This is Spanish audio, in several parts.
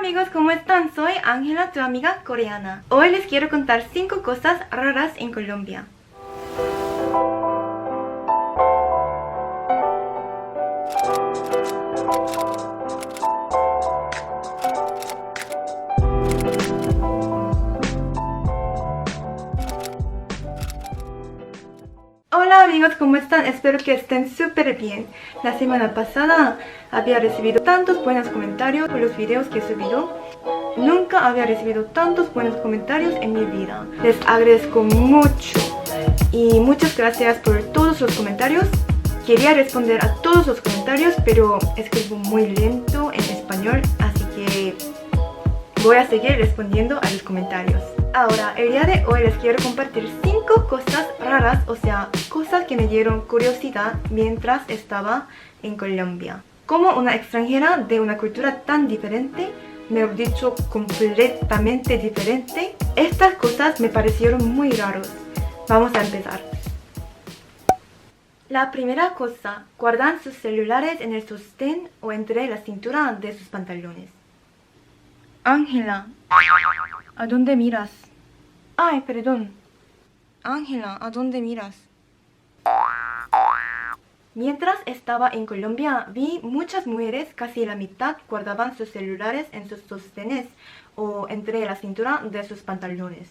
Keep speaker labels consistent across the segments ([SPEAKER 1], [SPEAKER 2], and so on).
[SPEAKER 1] amigos, ¿cómo están? Soy Ángela, tu amiga coreana. Hoy les quiero contar 5 cosas raras en Colombia. Hola amigos, ¿cómo están? Espero que estén súper bien. La semana pasada había recibido tantos buenos comentarios por los videos que he subido. Nunca había recibido tantos buenos comentarios en mi vida. Les agradezco mucho y muchas gracias por todos los comentarios. Quería responder a todos los comentarios, pero escribo muy lento en español, así que voy a seguir respondiendo a los comentarios. Ahora, el día de hoy les quiero compartir 5 cosas raras, o sea, cosas que me dieron curiosidad mientras estaba en Colombia. Como una extranjera de una cultura tan diferente, mejor dicho, completamente diferente, estas cosas me parecieron muy raros. Vamos a empezar. La primera cosa, guardan sus celulares en el sostén o entre la cintura de sus pantalones. Ángela, ¿a dónde miras? Ay, perdón. Ángela, ¿a dónde miras? Mientras estaba en Colombia, vi muchas mujeres, casi la mitad, guardaban sus celulares en sus sostenes o entre la cintura de sus pantalones.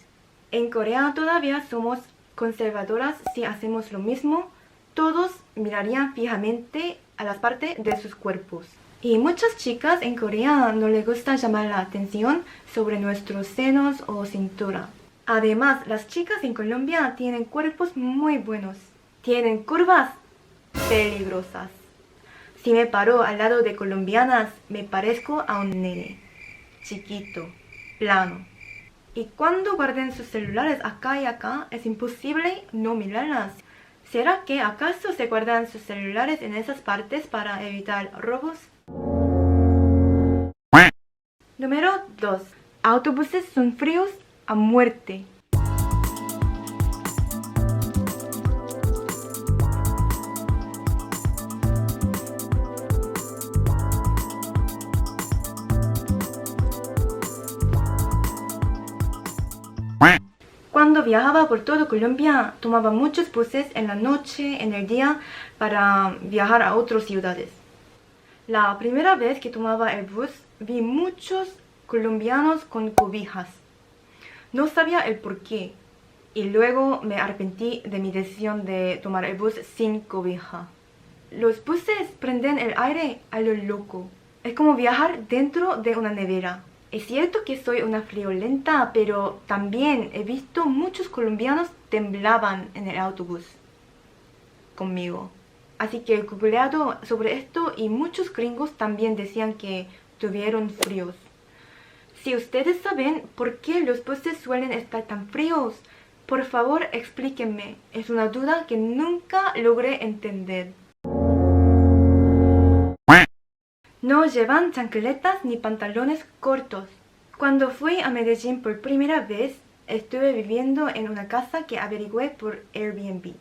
[SPEAKER 1] En Corea todavía somos conservadoras. Si hacemos lo mismo, todos mirarían fijamente a las partes de sus cuerpos. Y muchas chicas en Corea no les gusta llamar la atención sobre nuestros senos o cintura. Además, las chicas en Colombia tienen cuerpos muy buenos. Tienen curvas peligrosas. Si me paro al lado de colombianas, me parezco a un nene. Chiquito, plano. Y cuando guarden sus celulares acá y acá, es imposible no mirarlas. ¿Será que acaso se guardan sus celulares en esas partes para evitar robos? Número 2. Autobuses son fríos a muerte. Cuando viajaba por todo Colombia, tomaba muchos buses en la noche, en el día, para viajar a otras ciudades. La primera vez que tomaba el bus, vi muchos colombianos con cobijas. No sabía el por qué, y luego me arrepentí de mi decisión de tomar el bus sin cobija. Los buses prenden el aire a lo loco. Es como viajar dentro de una nevera. Es cierto que soy una friolenta, pero también he visto muchos colombianos temblaban en el autobús conmigo. Así que he googleado sobre esto y muchos gringos también decían que tuvieron fríos. Si ustedes saben por qué los buses suelen estar tan fríos, por favor explíquenme. Es una duda que nunca logré entender. No llevan chancletas ni pantalones cortos. Cuando fui a Medellín por primera vez, estuve viviendo en una casa que averigüé por Airbnb.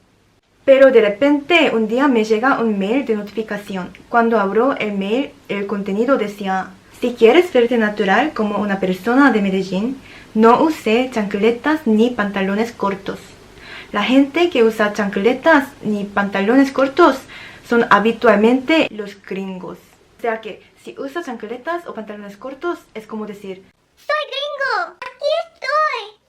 [SPEAKER 1] Pero de repente un día me llega un mail de notificación. Cuando abro el mail, el contenido decía: si quieres verte natural como una persona de Medellín, no use chancletas ni pantalones cortos. La gente que usa chancletas ni pantalones cortos son habitualmente los gringos. O sea que si usas chancletas o pantalones cortos es como decir: ¡soy gringo! ¡Aquí estoy!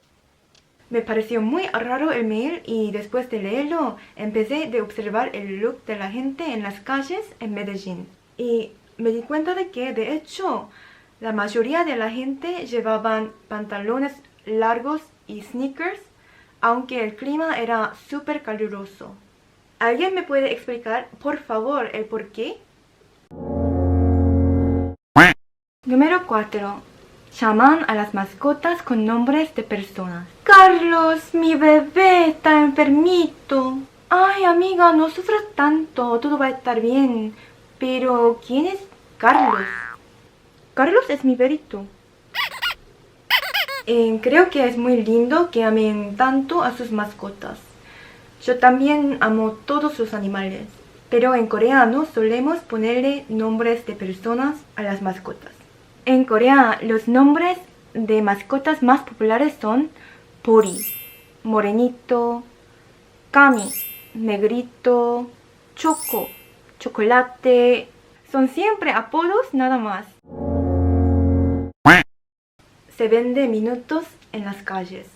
[SPEAKER 1] Me pareció muy raro el mail y después de leerlo empecé a observar el look de la gente en las calles en Medellín. Y me di cuenta de que, de hecho, la mayoría de la gente llevaban pantalones largos y sneakers, aunque el clima era súper caluroso. ¿Alguien me puede explicar, por favor, el por qué? Número 4. Llaman a las mascotas con nombres de personas. Carlos, mi bebé está enfermito. Ay, amiga, no sufras tanto, todo va a estar bien. Pero, ¿quién es Carlos? Carlos es mi perrito. Creo que es muy lindo que amen tanto a sus mascotas. Yo también amo todos los animales. Pero en coreano solemos ponerle nombres de personas a las mascotas. En Corea, los nombres de mascotas más populares son Pori, Morenito, Kami, Negrito, Choco, Chocolate. Son siempre apodos nada más. Se vende minutos en las calles.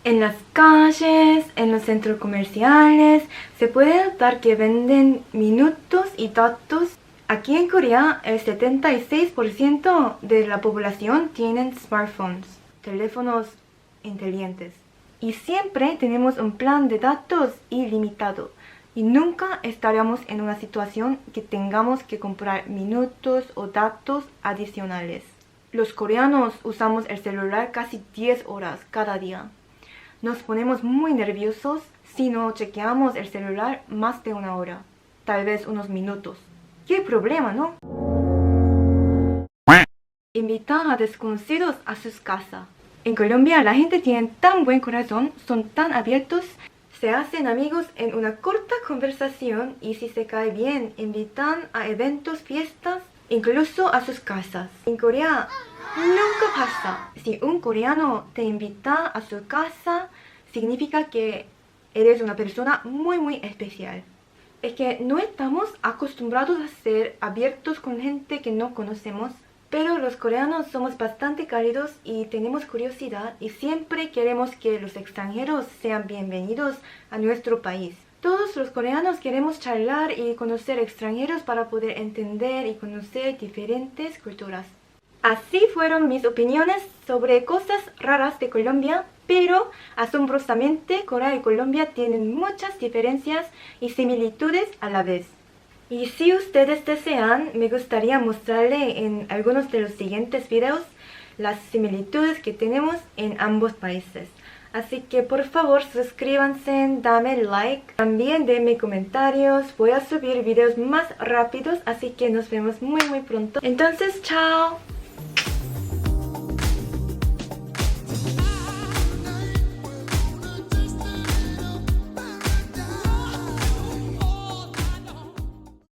[SPEAKER 1] En las calles, en los centros comerciales, se puede notar que venden minutos y datos. Aquí en Corea, el 76% de la población tienen smartphones, teléfonos inteligentes. Y siempre tenemos un plan de datos ilimitado. Y nunca estaremos en una situación que tengamos que comprar minutos o datos adicionales. Los coreanos usamos el celular casi 10 horas cada día. Nos ponemos muy nerviosos si no chequeamos el celular más de una hora, tal vez unos minutos. ¡Qué problema!, ¿no? Invitan a desconocidos a sus casas. En Colombia la gente tiene tan buen corazón, son tan abiertos, se hacen amigos en una corta conversación y si se cae bien, invitan a eventos, fiestas, incluso a sus casas. En Corea nunca pasa. Si un coreano te invita a su casa, significa que eres una persona muy especial. Es que no estamos acostumbrados a ser abiertos con gente que no conocemos, pero los coreanos somos bastante cálidos y tenemos curiosidad y siempre queremos que los extranjeros sean bienvenidos a nuestro país. Todos los coreanos queremos charlar y conocer extranjeros para poder entender y conocer diferentes culturas. Así fueron mis opiniones sobre cosas raras de Colombia, pero asombrosamente Corea y Colombia tienen muchas diferencias y similitudes a la vez. Y si ustedes desean, me gustaría mostrarle en algunos de los siguientes videos las similitudes que tenemos en ambos países. Así que por favor suscríbanse, dame like, también denme comentarios, voy a subir videos más rápidos, así que nos vemos muy pronto. Entonces, chao.